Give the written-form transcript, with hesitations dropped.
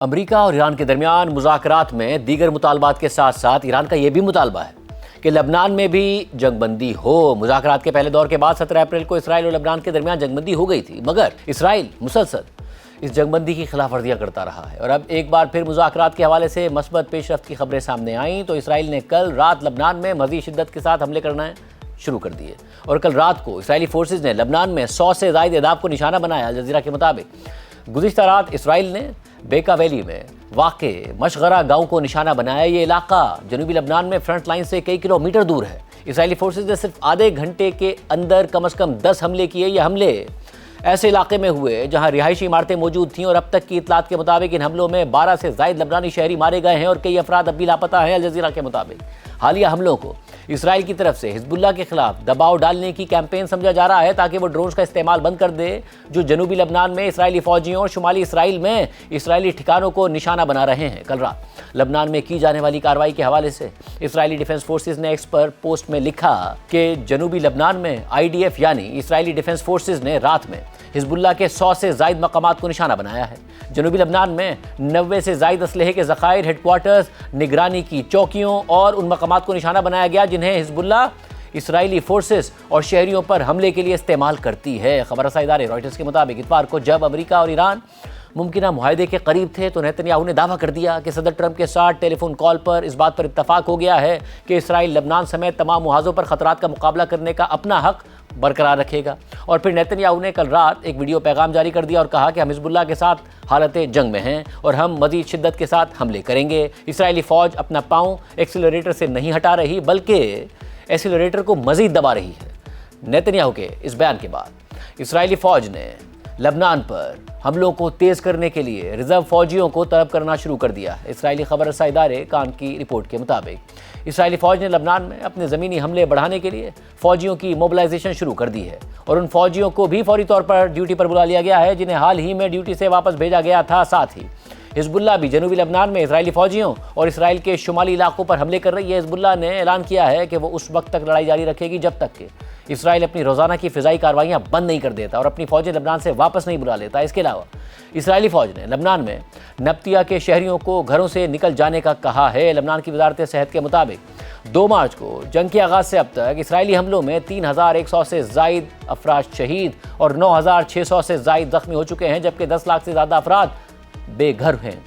امریکہ اور ایران کے درمیان مذاکرات میں دیگر مطالبات کے ساتھ ساتھ ایران کا یہ بھی مطالبہ ہے کہ لبنان میں بھی جنگ بندی ہو۔ مذاکرات کے پہلے دور کے بعد 17 اپریل کو اسرائیل اور لبنان کے درمیان جنگ بندی ہو گئی تھی، مگر اسرائیل مسلسل اس جنگ بندی کی خلاف ورزیاں کرتا رہا ہے، اور اب ایک بار پھر مذاکرات کے حوالے سے مثبت پیش رفت کی خبریں سامنے آئیں تو اسرائیل نے کل رات لبنان میں مزید شدت کے ساتھ حملے کرنا شروع کر دیے، اور کل رات کو اسرائیلی فورسز نے لبنان میں 100 سے زائد اہداف کو نشانہ بنایا۔ الجزیرہ کے مطابق گزشتہ رات اسرائیل نے بیکا ویلی میں واقع مشغرہ گاؤں کو نشانہ بنایا۔ یہ علاقہ جنوبی لبنان میں فرنٹ لائن سے کئی کلومیٹر دور ہے۔ اسرائیلی فورسز نے صرف آدھے گھنٹے کے اندر کم از کم 10 حملے کیے۔ یہ حملے ایسے علاقے میں ہوئے جہاں رہائشی عمارتیں موجود تھیں، اور اب تک کی اطلاعات کے مطابق ان حملوں میں 12 سے زائد لبنانی شہری مارے گئے ہیں اور کئی افراد اب بھی لاپتہ ہیں۔ الجزیرہ کے مطابق حالیہ حملوں کو اسرائیل کی طرف سے حزب اللہ کے خلاف دباؤ ڈالنے کی کیمپین سمجھا جا رہا ہے تاکہ وہ ڈرونز کا استعمال بند کر دے جو جنوبی لبنان میں اسرائیلی فوجیوں اور شمالی اسرائیل میں اسرائیلی ٹھکانوں کو نشانہ بنا رہے ہیں۔ کل رات لبنان میں کی جانے والی کارروائی کے حوالے سے اسرائیلی ڈیفنس فورسز نے ایکس پر پوسٹ میں لکھا کہ جنوبی لبنان میں IDF یعنی اسرائیلی ڈیفنس فورسز نے رات میں حزب اللہ کے 100 سے زائد مقامات کو نشانہ بنایا ہے۔ جنوبی لبنان میں 90 سے زائد اسلحے کے ذخائر، ہیڈ کوارٹرز، نگرانی کی چوکیوں اور ان مقامات کو نشانہ بنایا گیا جنہیں حزب اللہ اسرائیلی فورسز اور شہریوں پر حملے کے لیے استعمال کرتی ہے۔ خبر رساں ادارے رائٹرز کے مطابق اتوار کو جب امریکہ اور ایران ممکنہ معاہدے کے قریب تھے تو نیتنیاہو نے دعویٰ کر دیا کہ صدر ٹرمپ کے ساتھ ٹیلی فون کال پر اس بات پر اتفاق ہو گیا ہے کہ اسرائیل لبنان سمیت تمام محاذوں پر خطرات کا مقابلہ کرنے کا اپنا حق برقرار رکھے گا۔ اور پھر نیتنیاہو نے کل رات ایک ویڈیو پیغام جاری کر دیا اور کہا کہ ہم حزب اللہ کے ساتھ حالت جنگ میں ہیں اور ہم مزید شدت کے ساتھ حملے کریں گے۔ اسرائیلی فوج اپنا پاؤں ایکسیلریٹر سے نہیں ہٹا رہی بلکہ ایکسیلریٹر کو مزید دبا رہی ہے۔ نیتنیاہو کے اس بیان کے بعد اسرائیلی فوج نے لبنان پر حملوں کو تیز کرنے کے لیے ریزرو فوجیوں کو طلب کرنا شروع کر دیا ہے۔ اسرائیلی خبر رساں ادارے کان کی رپورٹ کے مطابق اسرائیلی فوج نے لبنان میں اپنے زمینی حملے بڑھانے کے لیے فوجیوں کی موبلائزیشن شروع کر دی ہے، اور ان فوجیوں کو بھی فوری طور پر ڈیوٹی پر بلا لیا گیا ہے جنہیں حال ہی میں ڈیوٹی سے واپس بھیجا گیا تھا۔ ساتھ ہی حزب اللہ بھی جنوبی لبنان میں اسرائیلی فوجیوں اور اسرائیل کے شمالی علاقوں پر حملے کر رہی ہے۔ حزب اللہ نے اعلان کیا ہے کہ وہ اس وقت تک لڑائی جاری رکھے گی جب تک کہ اسرائیل اپنی روزانہ کی فضائی کارروائیاں بند نہیں کر دیتا اور اپنی فوجیں لبنان سے واپس نہیں بلا لیتا۔ اس کے علاوہ اسرائیلی فوج نے لبنان میں نبطیہ کے شہریوں کو گھروں سے نکل جانے کا کہا ہے۔ لبنان کی وزارت صحت کے مطابق 2 مارچ کو جنگ کے آغاز سے اب تک اسرائیلی حملوں میں 3100 سے زائد افراد شہید اور 9600 سے زائد زخمی ہو چکے ہیں، جبکہ 10 لاکھ سے زیادہ افراد بے گھر ہیں۔